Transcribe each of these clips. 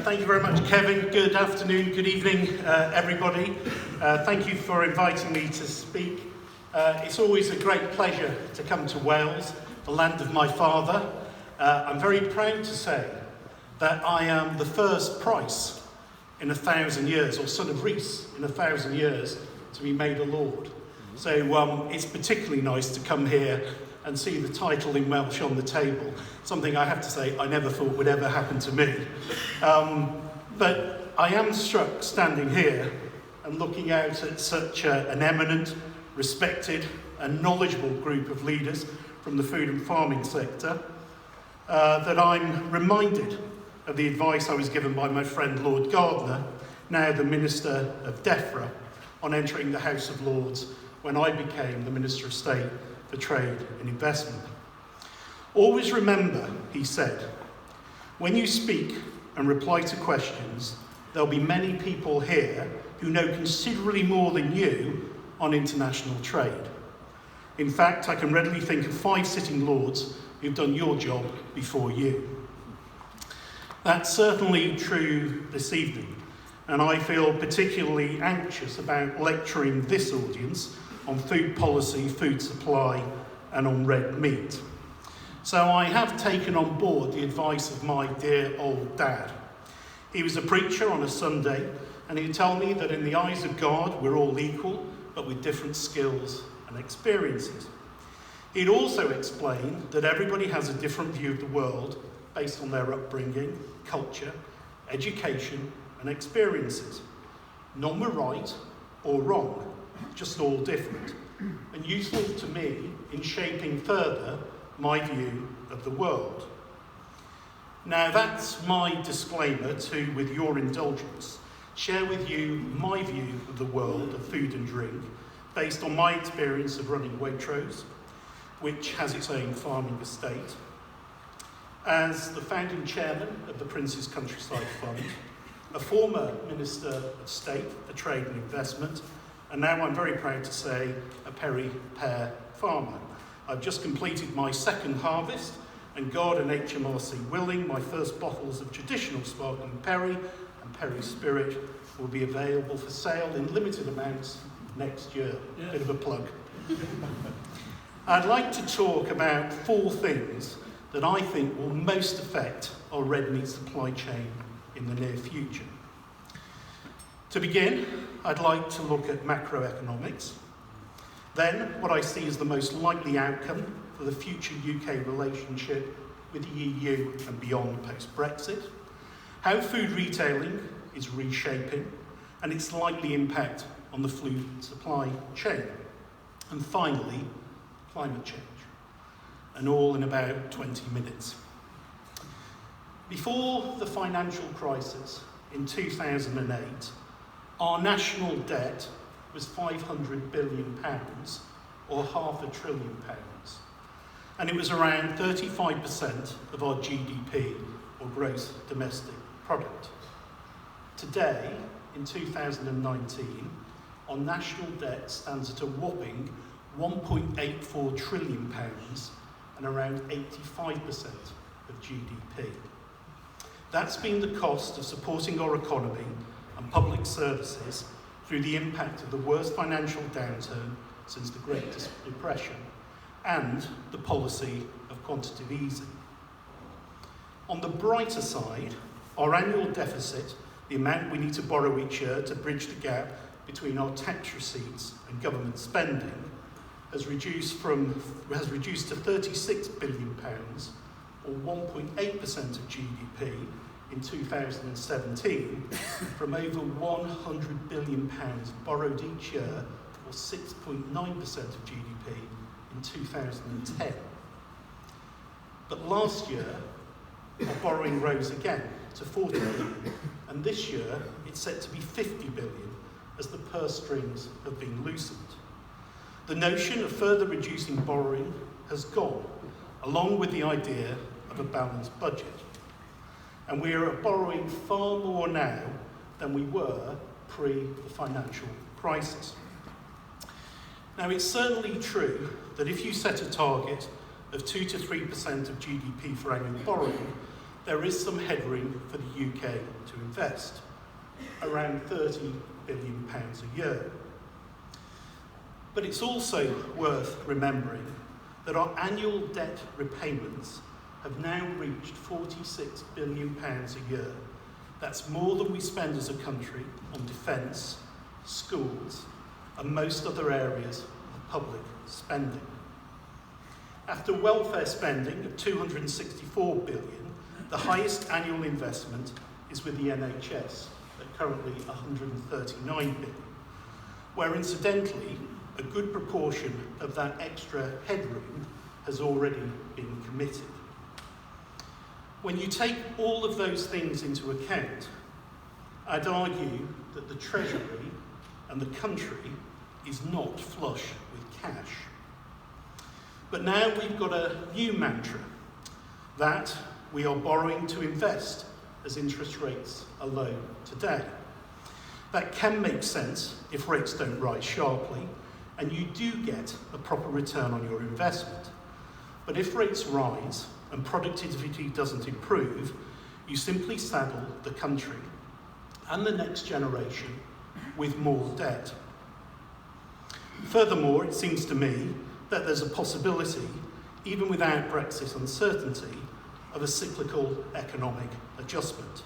Thank you very much, Kevin. Good afternoon, good evening, everybody. Thank you for inviting me to speak. It's always a great pleasure to come to Wales, the land of my father. I'm very proud to say that I am the first Price in 1,000 years, or son of Rhys in 1,000 years, to be made a lord. So it's particularly nice to come here and see the title in Welsh on the table, something I have to say I never thought would ever happen to me. But I am struck standing here and looking out at such an eminent, respected and knowledgeable group of leaders from the food and farming sector that I'm reminded of the advice I was given by my friend Lord Gardner, now the Minister of DEFRA, on entering the House of Lords when I became the Minister of State for Trade and Investment. Always remember, he said, when you speak and reply to questions, there'll be many people here who know considerably more than you on international trade. In fact, I can readily think of 5 sitting lords who've done your job before you. That's certainly true this evening, and I feel particularly anxious about lecturing this audience on food policy, food supply, and on red meat. So I have taken on board the advice of my dear old dad. He was a preacher on a Sunday, and he'd tell me that in the eyes of God, we're all equal, but with different skills and experiences. He'd also explain that everybody has a different view of the world based on their upbringing, culture, education, and experiences. None were right or wrong, just all different, and useful to me in shaping further my view of the world. Now that's my disclaimer to, with your indulgence, share with you my view of the world of food and drink based on my experience of running Waitrose, which has its own farming estate, as the founding chairman of the Prince's Countryside Fund, a former Minister of State for Trade and Investment, and now I'm very proud to say a Perry-pear farmer. I've just completed my second harvest, and God and HMRC willing, my first bottles of traditional sparkling Perry and Perry Spirit will be available for sale in limited amounts next year. Yeah. Bit of a plug. I'd like to talk about 4 things that I think will most affect our red meat supply chain in the near future. To begin, I'd like to look at macroeconomics. Then, what I see as the most likely outcome for the future UK relationship with the EU and beyond post-Brexit, how food retailing is reshaping and its likely impact on the food supply chain, and finally, climate change, and all in about 20 minutes. Before the financial crisis in 2008, our national debt was £500 billion, or £500 billion, and it was around 35% of our GDP, or gross domestic product. Today, in 2019, our national debt stands at a whopping £1.84 trillion and around 85% of GDP. That's been the cost of supporting our economy and public services through the impact of the worst financial downturn since the Great Depression and the policy of quantitative easing. On the brighter side, our annual deficit, the amount we need to borrow each year to bridge the gap between our tax receipts and government spending, has reduced to £36 billion, or 1.8% of GDP in 2017, from over £100 billion borrowed each year, or 6.9% of GDP in 2010. But last year, our borrowing rose again to 40 billion, and this year it's set to be 50 billion as the purse strings have been loosened. The notion of further reducing borrowing has gone, along with the idea of a balanced budget. And we are borrowing far more now than we were pre the financial crisis. Now, it's certainly true that if you set a target of 2 to 3% of GDP for annual borrowing, there is some headroom for the UK to invest, around £30 billion a year. But it's also worth remembering that our annual debt repayments have now reached £46 billion a year. That's more than we spend as a country on defence, schools, and most other areas of public spending. After welfare spending of £264 billion, the highest annual investment is with the NHS, at currently £139 billion, where incidentally, a good proportion of that extra headroom has already been committed. When you take all of those things into account, I'd argue that the Treasury and the country is not flush with cash. But now we've got a new mantra, that we are borrowing to invest as interest rates are low today. That can make sense if rates don't rise sharply and you do get a proper return on your investment. But if rates rise and productivity doesn't improve, you simply saddle the country and the next generation with more debt. Furthermore, it seems to me that there's a possibility, even without Brexit uncertainty, of a cyclical economic adjustment.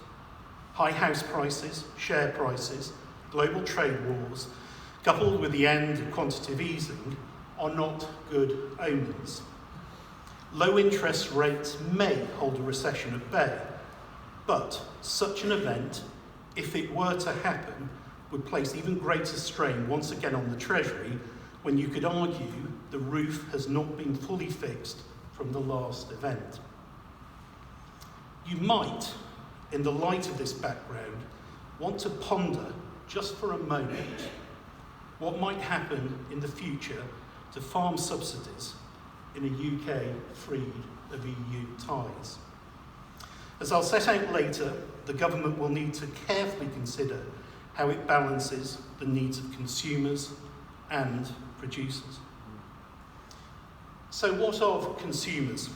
High house prices, share prices, global trade wars, coupled with the end of quantitative easing, are not good omens. Low interest rates may hold a recession at bay, but such an event, if it were to happen, would place even greater strain once again on the Treasury, when you could argue the roof has not been fully fixed from the last event. You might, in the light of this background, want to ponder just for a moment what might happen in the future to farm subsidies in a UK freed of EU ties. As I'll set out later, the government will need to carefully consider how it balances the needs of consumers and producers. So what of consumers?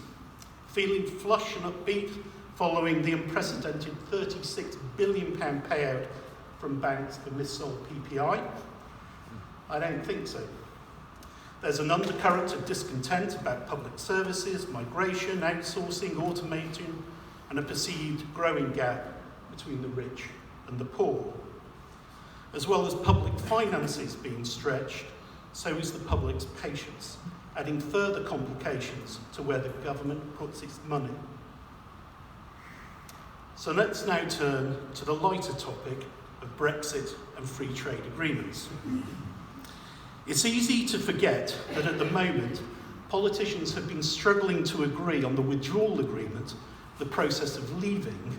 Feeling flush and upbeat following the unprecedented £36 billion payout from banks for missold PPI? I don't think so. There's an undercurrent of discontent about public services, migration, outsourcing, automating, and a perceived growing gap between the rich and the poor. As well as public finances being stretched, so is the public's patience, adding further complications to where the government puts its money. So let's now turn to the lighter topic of Brexit and free trade agreements. It's easy to forget that at the moment, politicians have been struggling to agree on the withdrawal agreement, the process of leaving,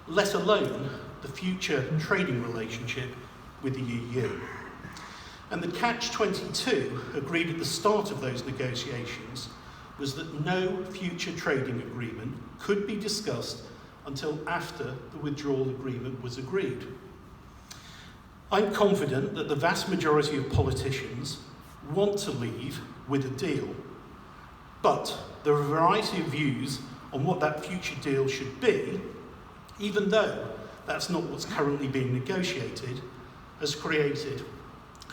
let alone the future trading relationship with the EU. And the catch-22 agreed at the start of those negotiations was that no future trading agreement could be discussed until after the withdrawal agreement was agreed. I'm confident that the vast majority of politicians want to leave with a deal, but there are a variety of views on what that future deal should be, even though that's not what's currently being negotiated, has created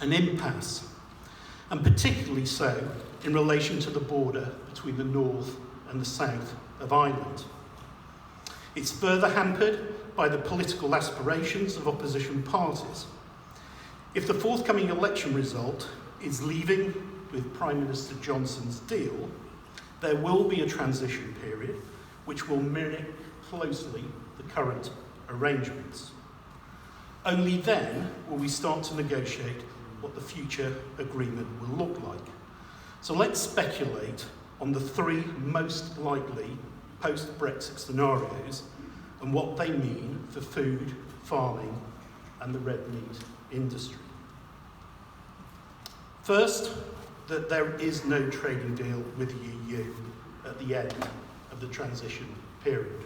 an impasse, and particularly so in relation to the border between the north and the south of Ireland. It's further hampered by the political aspirations of opposition parties. If the forthcoming election result is leaving with Prime Minister Johnson's deal, there will be a transition period which will mirror closely the current arrangements. Only then will we start to negotiate what the future agreement will look like. So let's speculate on the three most likely post-Brexit scenarios and what they mean for food, farming, and the red meat industry. First, that there is no trading deal with the EU at the end of the transition period.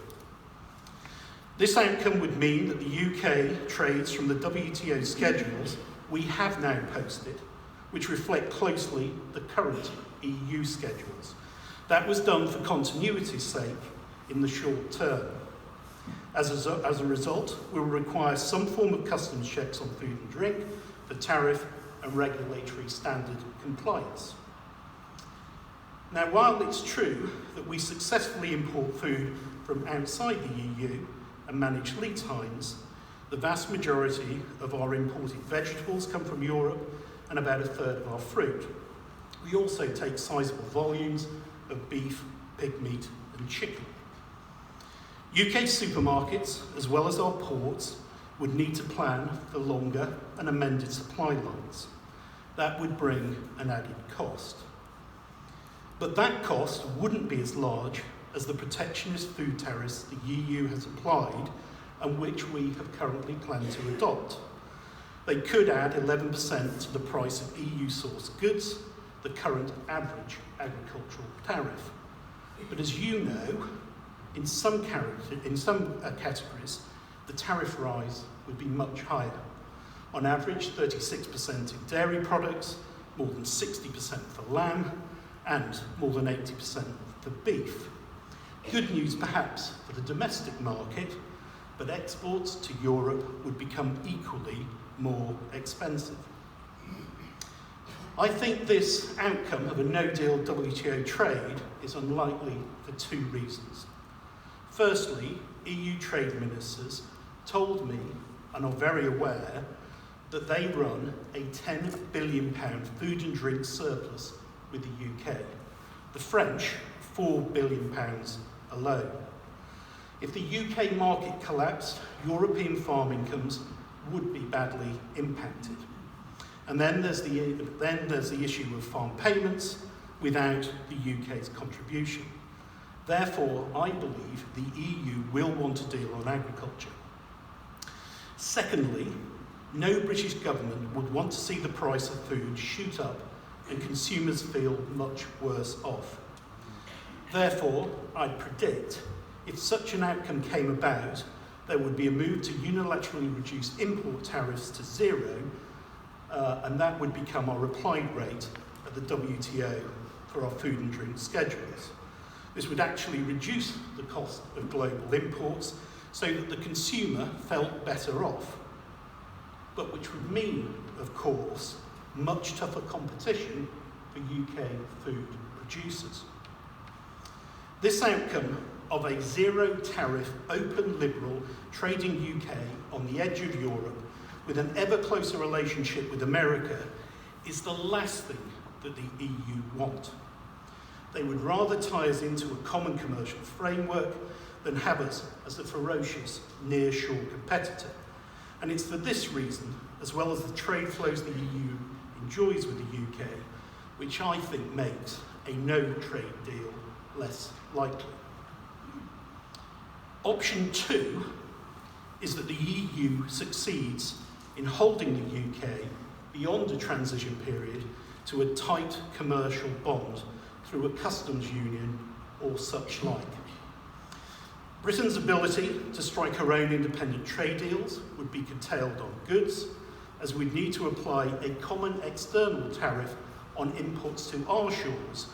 This outcome would mean that the UK trades from the WTO schedules we have now posted, which reflect closely the current EU schedules. That was done for continuity's sake in the short term. As a result, we will require some form of customs checks on food and drink for tariff and regulatory standard compliance. Now, while it's true that we successfully import food from outside the EU and manage lead times, the vast majority of our imported vegetables come from Europe and about a third of our fruit. We also take sizable volumes of beef, pig meat and chicken. UK supermarkets, as well as our ports, would need to plan for longer and amended supply lines. That would bring an added cost. But that cost wouldn't be as large as the protectionist food tariffs the EU has applied and which we have currently planned to adopt. They could add 11% to the price of EU-sourced goods, the current average agricultural tariff. But as you know, in some categories, the tariff rise would be much higher. On average, 36% in dairy products, more than 60% for lamb, and more than 80% for beef. Good news perhaps for the domestic market, but exports to Europe would become equally more expensive. I think this outcome of a no-deal WTO trade is unlikely for two reasons. Firstly, EU trade ministers told me, and are very aware, that they run a £10 billion food and drink surplus with the UK. The French, £4 billion alone. If the UK market collapsed, European farm incomes would be badly impacted. And then there's the issue of farm payments without the UK's contribution. Therefore, I believe the EU will want a deal on agriculture. Secondly, no British government would want to see the price of food shoot up and consumers feel much worse off. Therefore, I predict if such an outcome came about, there would be a move to unilaterally reduce import tariffs to zero, and that would become our applied rate at the WTO for our food and drink schedules. This would actually reduce the cost of global imports so that the consumer felt better off, but which would mean, of course, much tougher competition for UK food producers. This outcome of a zero-tariff, open, liberal, trading UK on the edge of Europe with an ever closer relationship with America is the last thing that the EU want. They would rather tie us into a common commercial framework than have us as a ferocious near-shore competitor. And it's for this reason, as well as the trade flows the EU enjoys with the UK, which I think makes a no-trade deal less likely. Option 2 is that the EU succeeds in holding the UK beyond a transition period to a tight commercial bond through a customs union or such like. Britain's ability to strike her own independent trade deals would be curtailed on goods, as we'd need to apply a common external tariff on imports to our shores,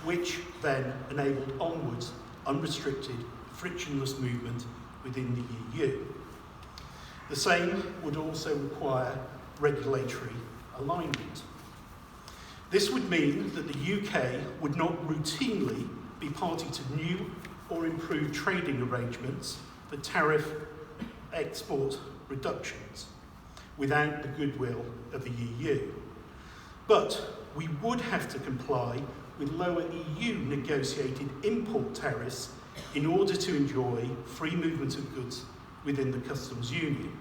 which then enabled onwards unrestricted, frictionless movement within the EU. The same would also require regulatory alignment. This would mean that the UK would not routinely be party to new or improved trading arrangements for tariff export reductions without the goodwill of the EU. But we would have to comply with lower EU negotiated import tariffs in order to enjoy free movement of goods within the customs union,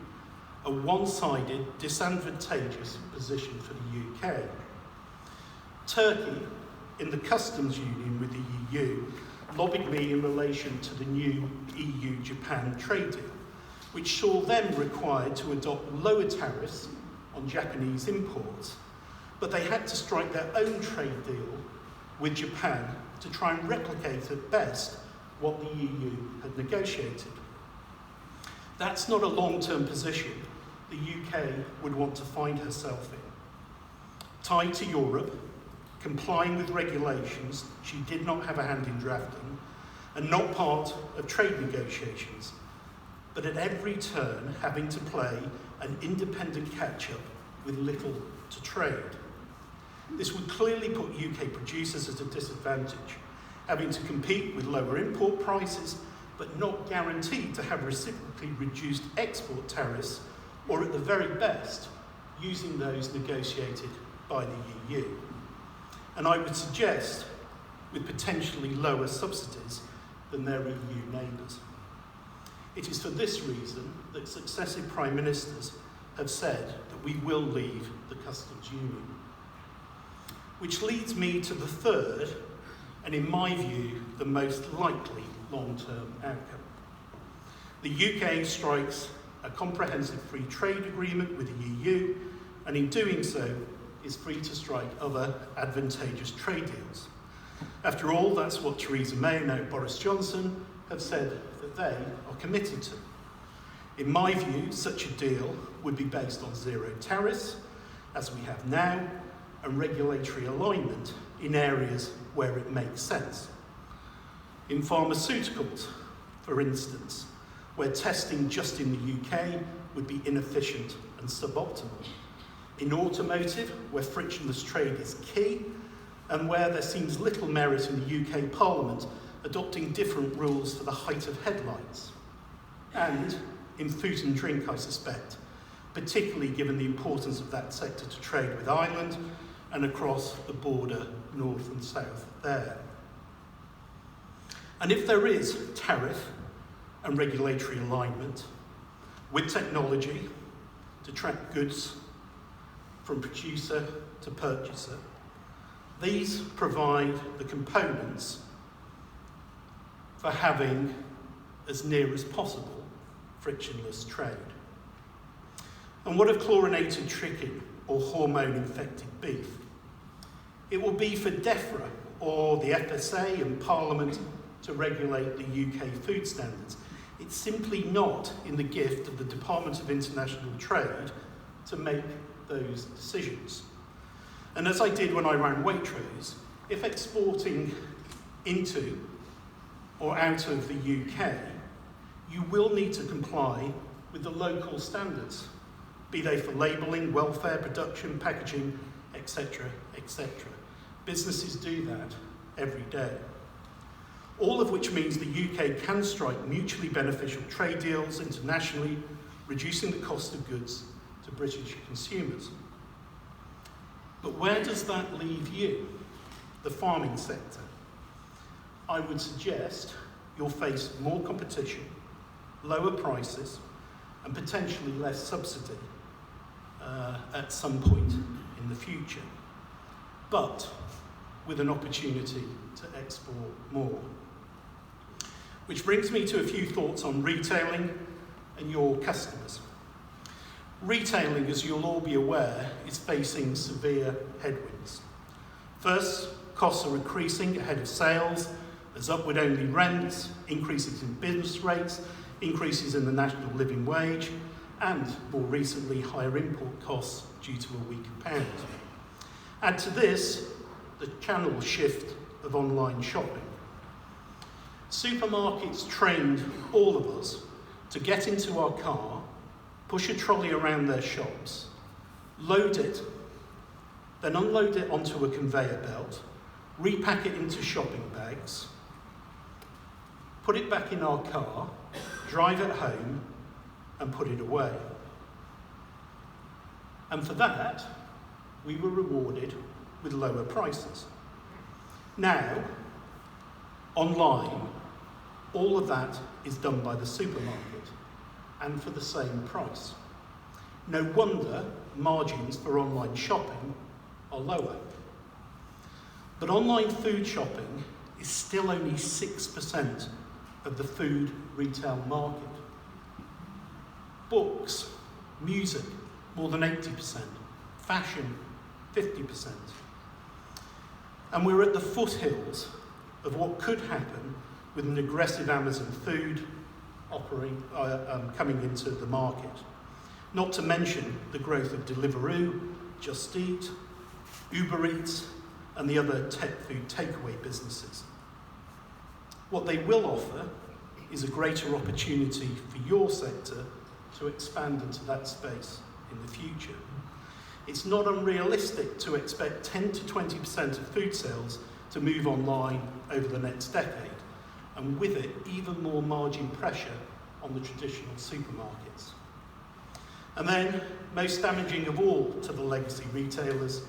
a one-sided, disadvantageous position for the UK. Turkey, in the customs union with the EU, lobbied me in relation to the new EU-Japan trade deal, which saw them required to adopt lower tariffs on Japanese imports, but they had to strike their own trade deal with Japan to try and replicate at best what the EU had negotiated. That's not a long-term position the UK would want to find herself in. Tied to Europe, complying with regulations she did not have a hand in drafting, and not part of trade negotiations, but at every turn having to play an independent catch-up with little to trade. This would clearly put UK producers at a disadvantage, having to compete with lower import prices, but not guaranteed to have reciprocally reduced export tariffs, or at the very best, using those negotiated by the EU. And I would suggest with potentially lower subsidies than their EU neighbours. It is for this reason that successive Prime Ministers have said that we will leave the customs union. Which leads me to the third, and in my view, the most likely long-term outcome. The UK strikes a comprehensive free trade agreement with the EU, and in doing so, is free to strike other advantageous trade deals. After all, that's what Theresa May and now Boris Johnson have said that they are committed to. In my view, such a deal would be based on zero tariffs, as we have now, and regulatory alignment in areas where it makes sense. In pharmaceuticals, for instance, where testing just in the UK would be inefficient and suboptimal. In automotive, where frictionless trade is key, and where there seems little merit in the UK Parliament adopting different rules for the height of headlights. And in food and drink, I suspect, particularly given the importance of that sector to trade with Ireland and across the border north and south there. And if there is tariff and regulatory alignment with technology to track goods from producer to purchaser, these provide the components for having, as near as possible, frictionless trade. And what of chlorinated chicken or hormone-infected beef? It will be for DEFRA or the FSA and Parliament to regulate the UK food standards. It's simply not in the gift of the Department of International Trade to make those decisions. And as I did when I ran Waitrose, if exporting into or out of the UK, you will need to comply with the local standards, be they for labelling, welfare, production, packaging, etc., etc. Businesses do that every day. All of which means the UK can strike mutually beneficial trade deals internationally, reducing the cost of goods to British consumers. But where does that leave you, the farming sector? I would suggest you'll face more competition, lower prices, and potentially less subsidy at some point in the future, but with an opportunity to export more. Which brings me to a few thoughts on retailing and your customers. Retailing, as you'll all be aware, is facing severe headwinds. First, costs are increasing ahead of sales. There's upward-only rents, increases in business rates, increases in the national living wage, and more recently, higher import costs due to a weaker pound. Add to this the channel shift of online shopping. Supermarkets trained all of us to get into our car, push a trolley around their shops, load it, then unload it onto a conveyor belt, repack it into shopping bags, put it back in our car, drive it home, and put it away. And for that, we were rewarded with lower prices. Now, online, all of that is done by the supermarket, and for the same price. No wonder margins for online shopping are lower. But online food shopping is still only 6% of the food retail market. Books, music, more than 80%. Fashion, 50%. And we're at the foothills of what could happen with an aggressive Amazon food coming into the market. Not to mention the growth of Deliveroo, Just Eat, Uber Eats, and the other tech food takeaway businesses. What they will offer is a greater opportunity for your sector to expand into that space in the future. It's not unrealistic to expect 10 to 20% of food sales to move online over the next decade, and with it, even more margin pressure on the traditional supermarkets. And then, most damaging of all to the legacy retailers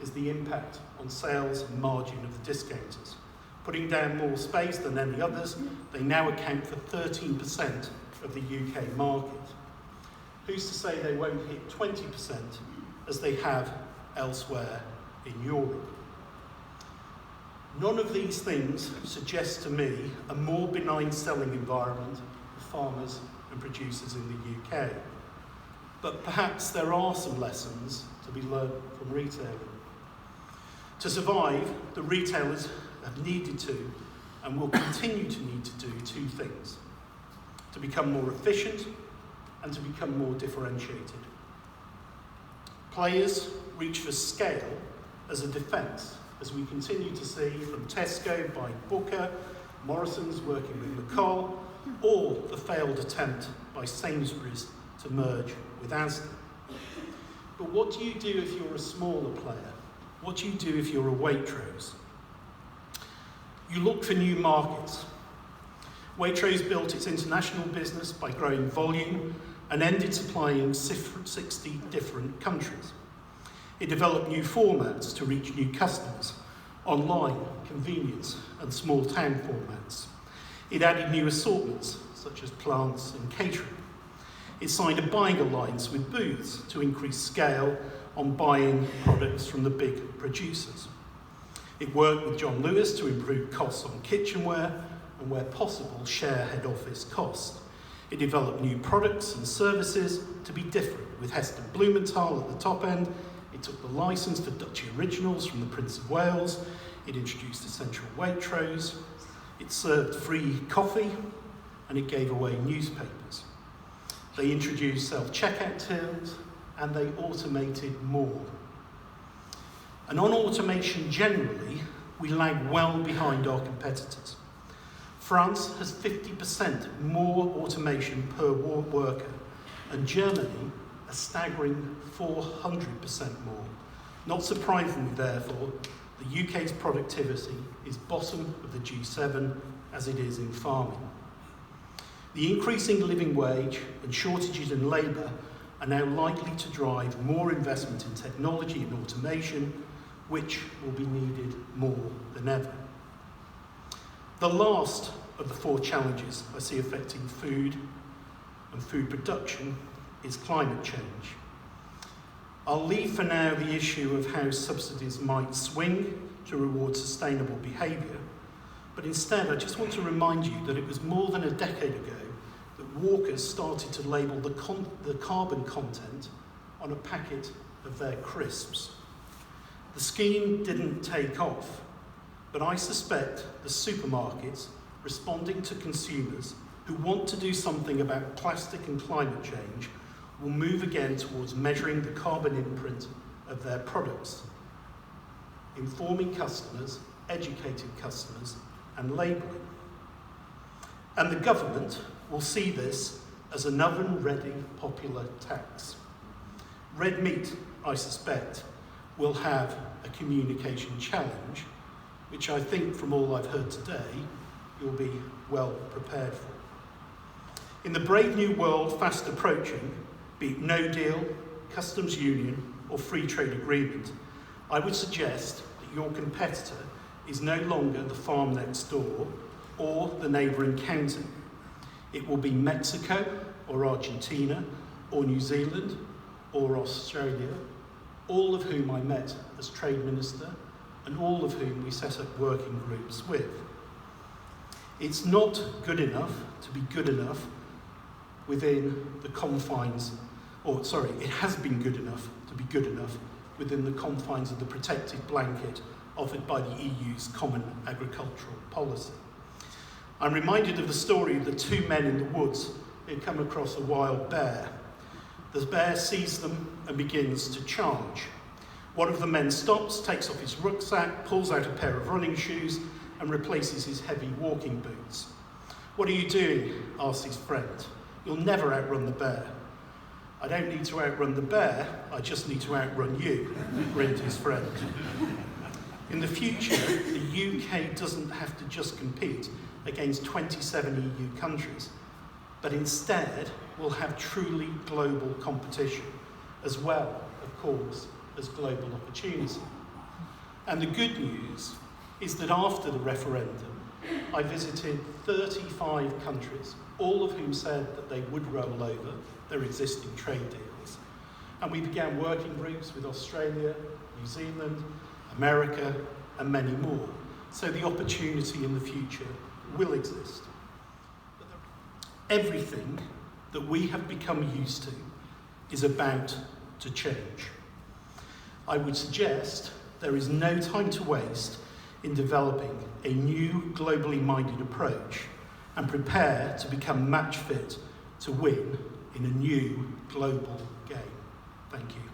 is the impact on sales and margin of the discounters. Putting down more space than any others, they now account for 13% of the UK market. Who's to say they won't hit 20% as they have elsewhere in Europe? None of these things suggest to me a more benign selling environment for farmers and producers in the UK. But perhaps there are some lessons to be learned from retailing. To survive, the retailers have needed to and will continue to need to do two things: to become more efficient and to become more differentiated. Players reach for scale as a defence, as we continue to see from Tesco buying Booker, Morrison's working with McColl, or the failed attempt by Sainsbury's to merge with Asda. But what do you do if you're a smaller player? What do you do if you're a Waitrose? You look for new markets. Waitrose built its international business by growing volume and ended supplying 60 different countries. It developed new formats to reach new customers, online, convenience, and small town formats. It added new assortments, such as plants and catering. It signed a buying alliance with Booths to increase scale on buying products from the big producers. It worked with John Lewis to improve costs on kitchenware and, where possible, share head office costs. It developed new products and services to be different, with Heston Blumenthal at the top end. It took the licence for Dutch originals from the Prince of Wales. It introduced essential Waitrose. It served free coffee, and it gave away newspapers. They introduced self-checkout tills, and they automated more. And on automation generally, we lag well behind our competitors. France has 50% more automation per worker, and Germany a staggering 400% more. Not surprisingly, therefore, the UK's productivity is bottom of the G7 as it is in farming. The increasing living wage and shortages in labour are now likely to drive more investment in technology and automation, which will be needed more than ever. The last of the four challenges I see affecting food and food production is climate change. I'll leave for now the issue of how subsidies might swing to reward sustainable behaviour, but instead I just want to remind you that it was more than a decade ago that Walkers started to label the carbon content on a packet of their crisps. The scheme didn't take off, but I suspect the supermarkets responding to consumers who want to do something about plastic and climate change will move again towards measuring the carbon imprint of their products, informing customers, educating customers, and labelling. And the government will see this as an oven-ready popular tax. Red meat, I suspect, will have a communication challenge, which I think from all I've heard today, you'll be well prepared for. In the brave new world fast approaching, be it no deal, customs union, or free trade agreement, I would suggest that your competitor is no longer the farm next door or the neighbouring county. It will be Mexico or Argentina or New Zealand or Australia, all of whom I met as Trade Minister and all of whom we set up working groups with. It's not good enough to be good enough within the confines, it has been good enough to be good enough within the confines of the protected blanket offered by the EU's Common Agricultural Policy. I'm reminded of the story of the two men in the woods who come across a wild bear. The bear sees them and begins to charge. One of the men stops, takes off his rucksack, pulls out a pair of running shoes and replaces his heavy walking boots. "What are you doing?" asked his friend. "You'll never outrun the bear." "I don't need to outrun the bear, I just need to outrun you," grinned his friend. In the future, the UK doesn't have to just compete against 27 EU countries, but instead will have truly global competition, as well, of course, as global opportunity. And the good news is that after the referendum, I visited 35 countries, all of whom said that they would roll over their existing trade deals. And we began working groups with Australia, New Zealand, America, and many more. So the opportunity in the future will exist. Everything that we have become used to is about to change. I would suggest there is no time to waste in developing a new globally minded approach and prepare to become match fit to win in a new global game. Thank you.